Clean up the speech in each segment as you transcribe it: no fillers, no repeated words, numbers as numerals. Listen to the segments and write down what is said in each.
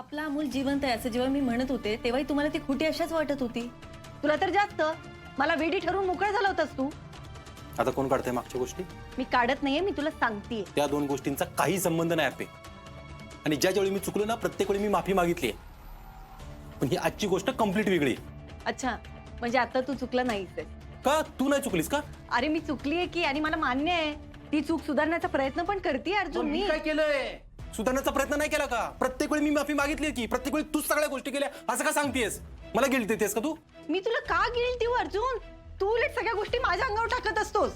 आपला अमूल जिवंत आहे असं जेव्हा मी म्हणत होते तेव्हाही तुम्हाला ती खोटी अशाच वाटत होती. तुला तर जास्त. मला वेडी ठरवून मोकळं झाला होतास तू. आता कोण काढतंय मागच्या गोष्टी? मी काढत नाहीये, मी तुला सांगतेय. त्या दोन गोष्टींचा काही संबंध नाही आपे. आणि ज्या ज्यावेळी मी चुकलो ना प्रत्येक वेळी मी माफी मागितली आहे. पण ही आजची गोष्ट कंप्लीट वेगळी आहे. अच्छा, म्हणजे आता तू चुकला नाहीस. का तू नाही चुकलीस का? अरे मी चुकलीये की, आणि मला मान्य आहे. ती चूक सुधारण्याचा प्रयत्न पण करते अर्जुन. मी काय केलंय? सुधारण्याचा प्रयत्न नाही केला का? प्रत्येक वेळी मी माफी मागितली की प्रत्येक वेळी तूच सगळ्या गोष्टी केल्या असं का सांगतेस? मला गिल्ट देतेस का तू? मी तुला का गिल्ट देऊ अर्जुन? तू उलट सगळ्या गोष्टी माझ्या अंगावर टाकत असतोस.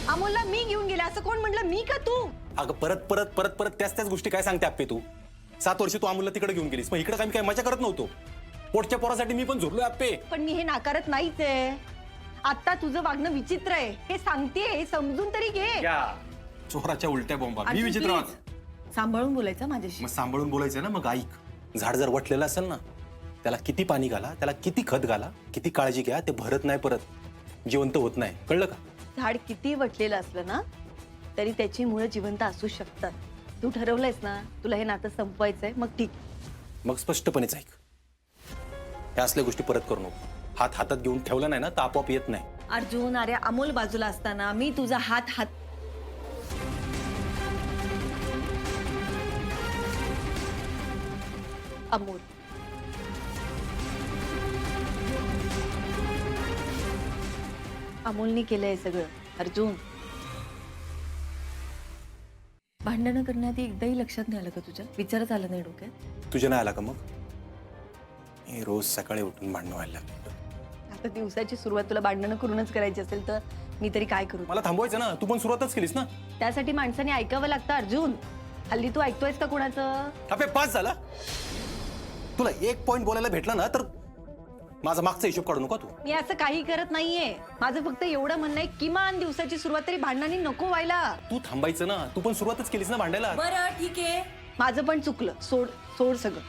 अमोलला मी घेऊन गेले असं कोण म्हटलं? मी का तू? अगं परत परत परत परत त्याच गोष्टी काय सांगते आप्पे तू? 7 वर्ष तू अमोलला तिकडे घेऊन गेलीस, मग इकडे काय मजा करत नव्हतो? पोटच्या पोरासाठी मी पण झुरलोय आप्पे. पण मी हे नाकारत नाहीच आहे. आता तुझं वागणं विचित्र आहे हे सांगतेय, हे समजून तरी घे. चोराच्या उलट्या बॉम्बा. मी अर्जुन, विचित्र please. वाग. सांभाळून बोलायचं माझ्याशी. मग सांभाळून बोलायचं ना. मग ऐक, झाड जर वटलेलं असेल ना, त्याला किती पाणी घाला, त्याला किती खत घाला, किती काळजी घ्या, ते भरत नाही, परत जिवंत होत नाही. कळलं का? झाड किती वटलेलं असलं ना तरी त्याची मुळं जिवंत असू शकतात. तू ठरवलंयस ना तुला हे नातं संपवायचंय, मग ठीक. मग स्पष्टपणेच ऐक, ह्या असल्या गोष्टी परत करू नको. हात हातात घेऊन ठेवला नाही ना तर आपोआप येत नाही. अर्जुन, अरे अमोल बाजूला असताना मी तुझा हात अमोल, अमोलने केलंय सगळं. अर्जुन, भांडणं करण्याआधी एकदाही लक्षात नाही आलं का तुझ्या? विचारच आला नाही डोक्यात? तुझ्या नाही आला का? मग हे रोज सकाळी उठून भांडणं व्हायला लागलं. आता दिवसाची सुरुवात तुला भांडणं करूनच करायची असेल तर मी तरी काय करू? मला थांबवायचं ना. तू पण सुरुवातच केलीस ना. त्यासाठी माणसाने ऐकावं लागतं अर्जुन. हल्ली तू ऐकतोयस का कोणाचं? अबे पास झाला. तुला एक पॉइंट बोलायला भेटला ना तर माझा मागचा हिशोब काढू नका तू. मी असं काही करत नाहीये. माझं फक्त एवढं म्हणणं आहे, किमान दिवसाची सुरुवात तरी भांडणाने नको व्हायला. तू थांबायचं ना. तू पण सुरुवातच केलीस ना भांडायला. बरं ठीक आहे. माझं पण चुकलं. सोड सोड सगळं.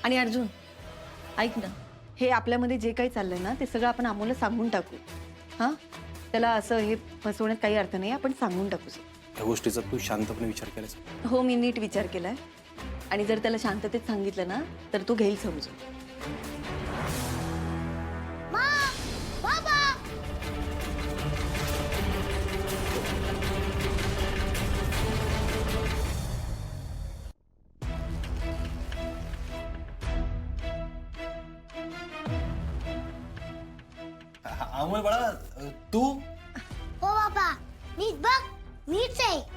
आणि अर्जुन ऐक ना, हे आपल्यामध्ये जे काही चाललंय ना ते सगळं आपण अमोलला सांगून टाकू. हा, त्याला असं हे फसवण्यात काही अर्थ नाही. आपण सांगून टाकू. या गोष्टीचा तू शांतपणे विचार केलास? हो, मी नीट विचार केलाय. आणि जर त्याला शांततेत सांगितलं ना तर तो घेईल समजून. अमोल बाळा, तू? हो बाबा, नीट बघ, नीट आहे.